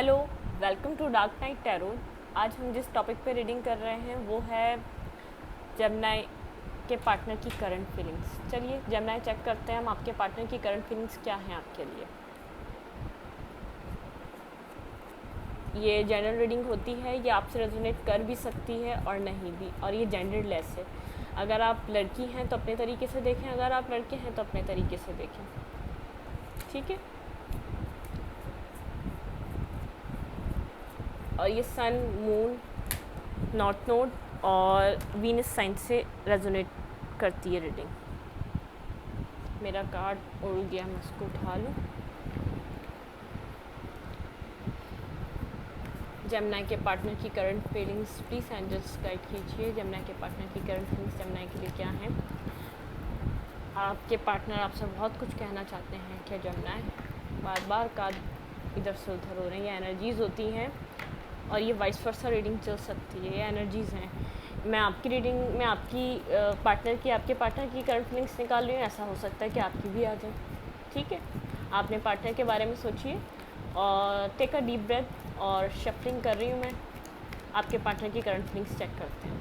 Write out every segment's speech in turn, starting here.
Hello, welcome to dark night tarot. आज हम जिस टॉपिक पे रीडिंग कर रहे हैं वो है जेमिनी के पार्टनर की करंट फीलिंग्स। चलिए जेमिनी चेक करते हैं हम आपके पार्टनर की करंट फीलिंग्स क्या हैं आपके लिए। ये जनरल रीडिंग होती है, ये आपसे रेजोनेट कर भी सकती है और नहीं भी, और ये जेंडरलेस है। अगर आप लड़की हैं तो अपने तरीके से देखें, अगर आप लड़के हैं तो अपने तरीके से देखें, ठीक है। और ये सन, मून, नॉर्थ नोड और वीनस साइन से रेजोनेट करती है रीडिंग। मेरा कार्ड उड़ गया, मैं उसको उठा लूँ। जेमिनी के पार्टनर की current feelings please angels guide कीजिए। जेमिनी के पार्टनर की करंट फीलिंग्स जेमिनी के लिए क्या हैं। आपके पार्टनर आपसे बहुत कुछ कहना चाहते हैं क्या जेमिनी? बार बार कार्ड इधर से उधर हो रहे हैं, ये एनर्जीज़ होती हैं और ये वाइस वर्सा रीडिंग चल सकती है, ये एनर्जीज़ हैं। मैं आपकी रीडिंग में आपकी आपके पार्टनर की करंट फीलिंग्स निकाल रही हूँ, ऐसा हो सकता है कि आपकी भी आ जाए, ठीक है। आपने पार्टनर के बारे में सोचिए और टेक अ डीप ब्रेथ और शफलिंग कर रही हूँ मैं। आपके पार्टनर की करंट फीलिंग्स चेक करते हैं।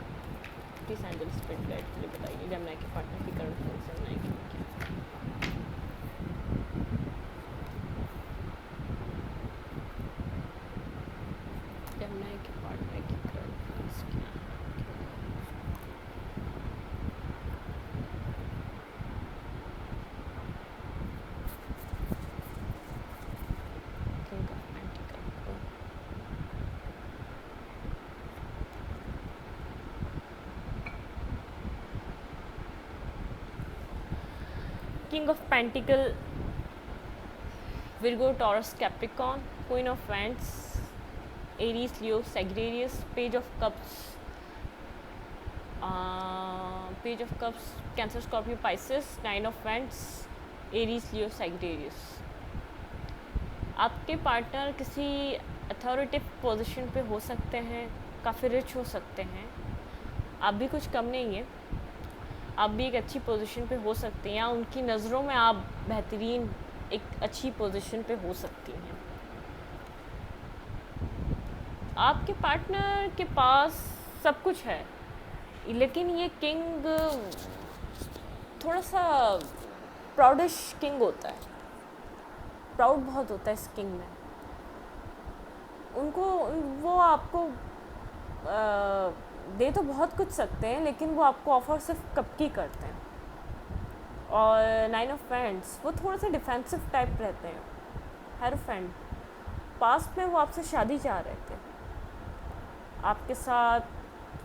प्लीज़ एंजल स्पिरिट गाइड के लिए बताइए जेमिनी के पार्टनर की करंट फीलिंग्स जेमिनी के लिए क्या है। जेमिनी के पार्टनर की करंट फीलिंग्स क्या है। King of pentacle, king of pentacle, Virgo, Taurus, Capricorn, Queen of Wands, Aries, Leo, Sagittarius, Page of Cups, Cancer, Scorpio, Pisces, Nine of Wands, Aries, Leo, Sagittarius। आपके partner किसी authoritative position पे हो सकते हैं, काफ़ी rich हो सकते हैं, आप भी कुछ कम नहीं है, आप भी एक अच्छी पोजीशन पे हो सकते हैं, या उनकी नज़रों में आप बेहतरीन एक अच्छी पोजीशन पे हो सकती हैं। आपके पार्टनर के पास सब कुछ है, लेकिन ये किंग थोड़ा सा प्राउडिश किंग होता है, प्राउड बहुत होता है इस किंग में। उनको वो आपको दे तो बहुत कुछ सकते हैं, लेकिन वो आपको ऑफर सिर्फ कब की करते हैं। और नाइन ऑफ फ्रेंड्स, वो थोड़ा सा डिफेंसिव टाइप रहते हैं। हेरोफेंट, पास्ट में वो आपसे शादी चाह रहे थे, आपके साथ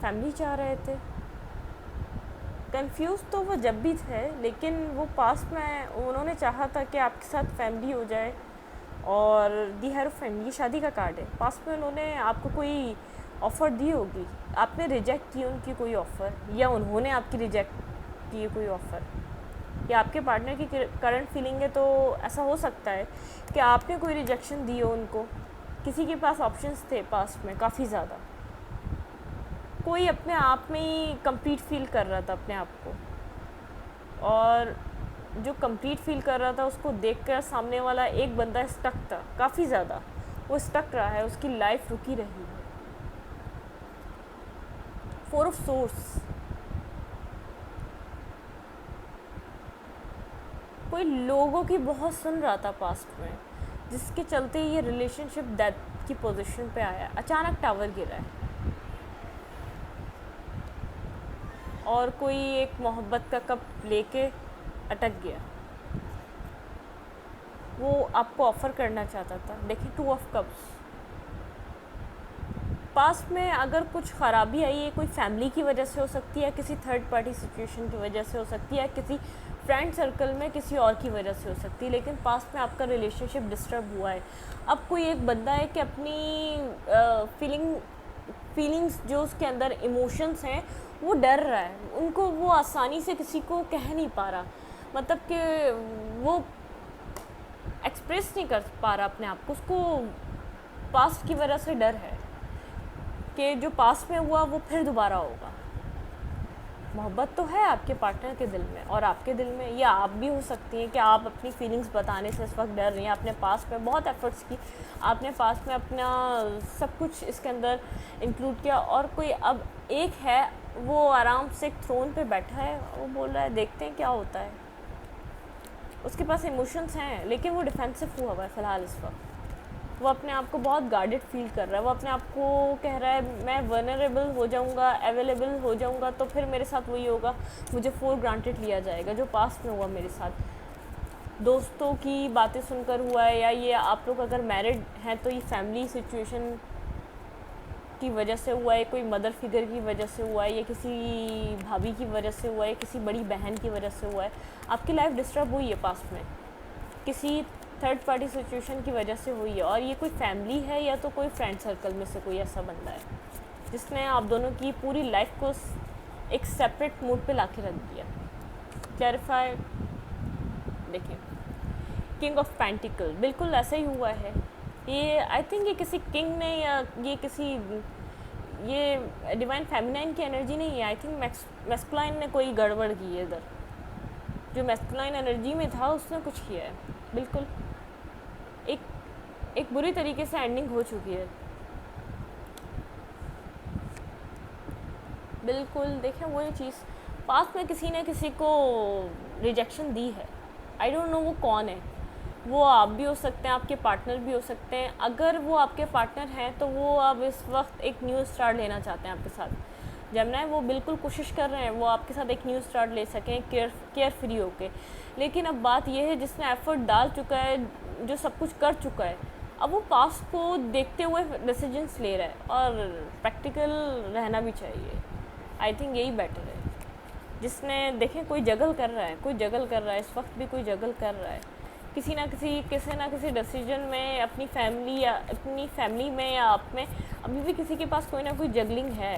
फैमिली चाह रहे थे। कंफ्यूज तो वो जब भी थे, लेकिन वो पास्ट में उन्होंने चाहा था कि आपके साथ फैमिली हो जाए। और दी हेरोफेंट, ये शादी का कार्ड है। पास्ट में उन्होंने आपको कोई ऑफ़र दी होगी, आपने रिजेक्ट की उनकी कोई ऑफ़र, या उन्होंने आपकी रिजेक्ट की कोई ऑफ़र। या आपके पार्टनर की करंट फीलिंग है तो ऐसा हो सकता है कि आपने कोई रिजेक्शन दी हो उनको। किसी के पास ऑप्शंस थे पास्ट में काफ़ी ज़्यादा, कोई अपने आप में ही कंप्लीट फील कर रहा था अपने आप को, और जो कंप्लीट फील कर रहा था उसको देखकर सामने वाला एक बंदा स्टक था, काफ़ी ज़्यादा वो स्टक रहा है, उसकी लाइफ रुकी रही है। फोर ऑफ सोर्स, कोई लोगों की बहुत सुन रहा था पास्ट में, जिसके चलते ये रिलेशनशिप डेथ की पोजीशन पे आया। अचानक टावर गिरा है और कोई एक मोहब्बत का कप लेके अटक गया। वो आपको ऑफ़र करना चाहता था। देखिए, टू ऑफ कप्स, पास्ट में अगर कुछ ख़राबी आई है, कोई फैमिली की वजह से हो सकती है, किसी थर्ड पार्टी सिचुएशन की वजह से हो सकती है, किसी फ्रेंड सर्कल में किसी और की वजह से हो सकती है, लेकिन पास्ट में आपका रिलेशनशिप डिस्टर्ब हुआ है। अब कोई एक बंदा है कि अपनी फीलिंग्स जो उसके अंदर इमोशंस हैं वो डर रहा है, उनको वो आसानी से किसी को कह नहीं पा रहा, मतलब कि वो एक्सप्रेस नहीं कर पा रहा अपने आप को। उसको पास्ट की वजह से डर है कि जो पास्ट में हुआ वो फिर दोबारा होगा। मोहब्बत तो है आपके पार्टनर के दिल में और आपके दिल में, या आप भी हो सकती हैं कि आप अपनी फीलिंग्स बताने से इस वक्त डर रही हैं। आपने पास में बहुत एफर्ट्स की, आपने पास में अपना सब कुछ इसके अंदर इंक्लूड किया, और कोई अब एक है वो आराम से एक थ्रोन पे बैठा है, वो बोल रहा है देखते हैं क्या होता है। उसके पास इमोशंस हैं लेकिन वो डिफेंसिव हुआ है फ़िलहाल इस वक्त। वो अपने आप को बहुत गार्डेड फील कर रहा है, वो अपने आप को कह रहा है मैं वनरेबल हो जाऊंगा, अवेलेबल हो जाऊंगा तो फिर मेरे साथ वही होगा, मुझे फॉर ग्रांटेड लिया जाएगा जो पास्ट में हुआ मेरे साथ। दोस्तों की बातें सुनकर हुआ है, या ये आप लोग अगर मैरिड हैं तो ये फैमिली सिचुएशन की वजह से हुआ है, कोई मदर फिगर की वजह से हुआ है, या किसी भाभी की वजह से हुआ है, किसी बड़ी बहन की वजह से हुआ है। आपकी लाइफ डिस्टर्ब हुई है पास्ट में, किसी थर्ड पार्टी सिचुएशन की वजह से हुई है, और ये कोई फैमिली है या तो कोई फ्रेंड सर्कल में से कोई ऐसा बंदा है जिसने आप दोनों की पूरी लाइफ को एक सेपरेट मूड पे लाके रख दिया। क्लैरिफाई देखिए, किंग ऑफ पेंटिकल बिल्कुल ऐसा ही हुआ है। ये आई थिंक ये किसी किंग ने, या ये किसी, ये डिवाइन फेमिनाइन की एनर्जी नहीं है। आई थिंक मैस्कुलाइन ने कोई गड़बड़ की है इधर, जो मैस्कुलाइन एनर्जी में था उसने कुछ किया है। बिल्कुल एक बुरी तरीके से एंडिंग हो चुकी है। बिल्कुल देखें वही चीज़, पास्ट में किसी ने किसी को रिजेक्शन दी है। आई डोंट नो वो कौन है, वो आप भी हो सकते हैं, आपके पार्टनर भी हो सकते हैं। अगर वो आपके पार्टनर हैं तो वो अब इस वक्त एक न्यू स्टार्ट लेना चाहते हैं आपके साथ। जमुना वो बिल्कुल कोशिश कर रहे हैं वो आपके साथ एक न्यू स्टार्ट ले सकें केयर फ्री होके। लेकिन अब बात यह है, जिसने एफर्ट डाल चुका है, जो सब कुछ कर चुका है, अब वो पास्ट को देखते हुए डिसीजंस ले रहा है, और प्रैक्टिकल रहना भी चाहिए। आई थिंक यही बेटर है। जिसने देखें कोई जगल कर रहा है, कोई जगल कर रहा है, इस वक्त भी कोई जगल कर रहा है किसी ना किसी डिसीजन में, अपनी फैमिली में या आप में अभी भी किसी के पास कोई ना कोई जगलिंग है।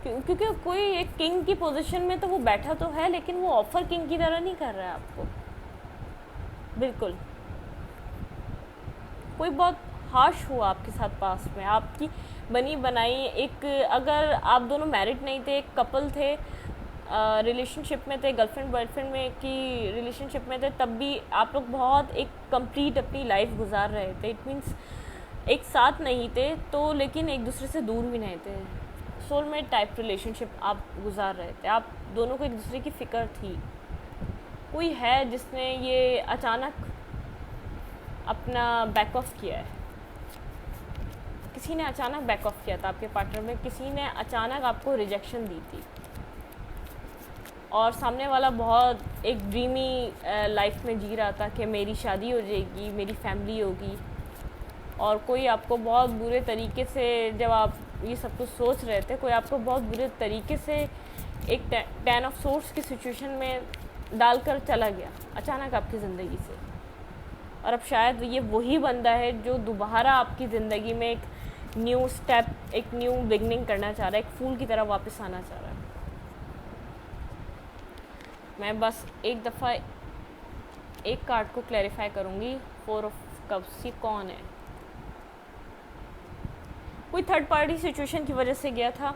क्योंकि कोई एक किंग की पोजीशन में तो वो बैठा तो है, लेकिन वो ऑफर किंग की तरह नहीं कर रहा है आपको। बिल्कुल कोई बहुत हार्श हुआ आपके साथ पास में, आपकी बनी बनाई एक, अगर आप दोनों मैरिड नहीं थे, एक कपल थे, रिलेशनशिप में थे, गर्लफ्रेंड बॉयफ्रेंड में की रिलेशनशिप में थे, तब भी आप लोग बहुत एक कंप्लीट अपनी लाइफ गुजार रहे थे। इट मीन्स एक साथ नहीं थे तो, लेकिन एक दूसरे से दूर भी नहीं थे। सोलमेट टाइप रिलेशनशिप आप गुजार रहे थे, आप दोनों को एक दूसरे की फ़िक्र थी। कोई है जिसने ये अचानक अपना बैक ऑफ किया है, किसी ने अचानक बैक ऑफ किया था आपके पार्टनर में, किसी ने अचानक आपको रिजेक्शन दी थी, और सामने वाला बहुत एक ड्रीमी लाइफ में जी रहा था कि मेरी शादी हो जाएगी, मेरी फैमिली होगी, और कोई आपको बहुत बुरे तरीके से, जब आप ये सब कुछ सोच रहे थे, कोई आपको बहुत बुरे तरीके से एक 10 ऑफ सोर्स की सिचुएशन में डालकर चला गया अचानक आपकी ज़िंदगी से। और अब शायद ये वही बंदा है जो दोबारा आपकी ज़िंदगी में एक न्यू स्टेप, एक न्यू बिगनिंग करना चाह रहा है, एक फूल की तरह वापस आना चाह रहा है। मैं बस एक दफ़ा एक कार्ड को क्लैरिफाई करूँगी। 4 ऑफ कप्स, ये कौन है? कोई थर्ड पार्टी सिचुएशन की वजह से गया था।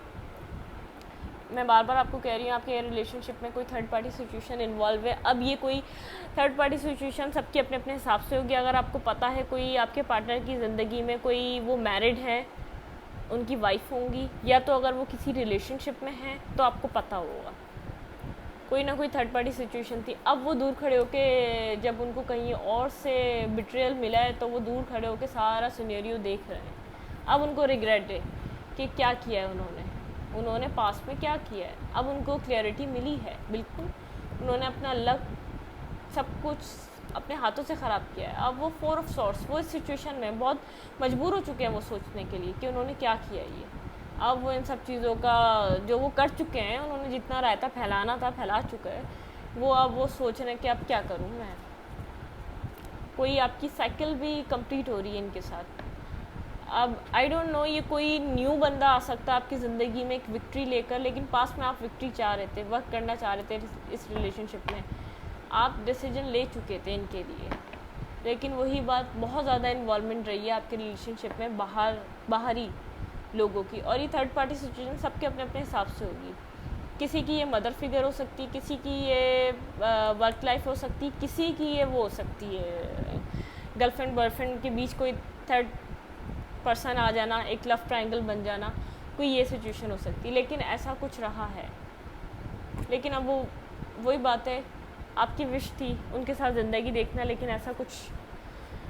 मैं बार बार आपको कह रही हूँ, आपके रिलेशनशिप में कोई थर्ड पार्टी सिचुएशन इन्वॉल्व है। अब ये कोई थर्ड पार्टी सिचुएशन सबके अपने अपने हिसाब से होगी। अगर आपको पता है कोई आपके पार्टनर की ज़िंदगी में कोई वो मैरिड है, उनकी वाइफ होंगी, या तो अगर वो किसी रिलेशनशिप में है तो आपको पता होगा कोई ना कोई थर्ड पार्टी सिचुएशन थी। अब वो दूर खड़े होके, जब उनको कहीं और से बिट्रेयल मिला है तो वो दूर खड़े होके सारा सिनेरियो देख रहे हैं। अब उनको रिग्रेट है कि क्या किया है उन्होंने पास्ट में क्या किया है। अब उनको क्लैरिटी मिली है। बिल्कुल उन्होंने अपना लक सब कुछ अपने हाथों से ख़राब किया है। अब वो 4 ऑफ सॉर्ड्स, वो इस सिचुएशन में बहुत मजबूर हो चुके हैं वो सोचने के लिए कि उन्होंने क्या किया ये। अब वो इन सब चीज़ों का जो वो कर चुके हैं, उन्होंने जितना रायता फैलाना था फैला चुका है वो। अब वो सोच रहे हैं कि अब क्या करूँ मैं। कोई आपकी साइकिल भी कंप्लीट हो रही है इनके साथ। अब आई डोंट नो, ये कोई न्यू बंदा आ सकता है आपकी ज़िंदगी में एक विक्ट्री लेकर, लेकिन पास्ट में आप विक्ट्री चाह रहे थे, वर्क करना चाह रहे थे इस रिलेशनशिप में, आप डिसीजन ले चुके थे इनके लिए, लेकिन वही बात, बहुत ज़्यादा इन्वॉल्वमेंट रही है आपके रिलेशनशिप में बाहरी लोगों की। और ये थर्ड पार्टी सिचुएशन सबके अपने अपने हिसाब से होगी। किसी की ये मदर फिगर हो सकती, किसी की ये वर्क लाइफ हो सकती, किसी की ये वो हो सकती है गर्लफ्रेंड बॉयफ्रेंड के बीच कोई थर्ड पर्सन आ जाना, एक लव ट्रायंगल बन जाना, कोई ये सिचुएशन हो सकती। लेकिन ऐसा कुछ रहा है, लेकिन अब वही बात है, आपकी विश थी उनके साथ ज़िंदगी देखना, लेकिन ऐसा कुछ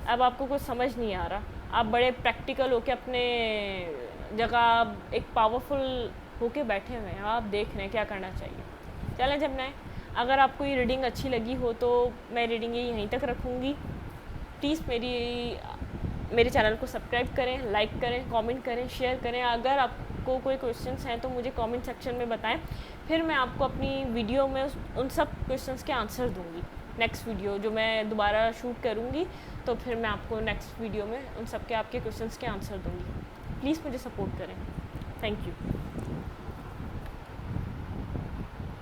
अब आपको कुछ समझ नहीं आ रहा। आप बड़े प्रैक्टिकल होके अपने जगह एक पावरफुल होके बैठे हुए हैं, आप देख रहे हैं क्या करना चाहिए। चलें जब मैं, अगर आपको ये रीडिंग अच्छी लगी हो तो मैं रीडिंग यहीं तक रखूँगी। प्लीज़ मेरे चैनल को सब्सक्राइब करें, लाइक करें, कमेंट करें, शेयर करें। अगर आपको कोई क्वेश्चंस हैं तो मुझे कमेंट सेक्शन में बताएं, फिर मैं आपको अपनी वीडियो में उन सब क्वेश्चंस के आंसर दूंगी। नेक्स्ट वीडियो जो मैं दोबारा शूट करूंगी तो फिर मैं आपको नेक्स्ट वीडियो में उन सब के आपके क्वेश्चंस के आंसर दूंगी। प्लीज़ मुझे सपोर्ट करें। Thank you.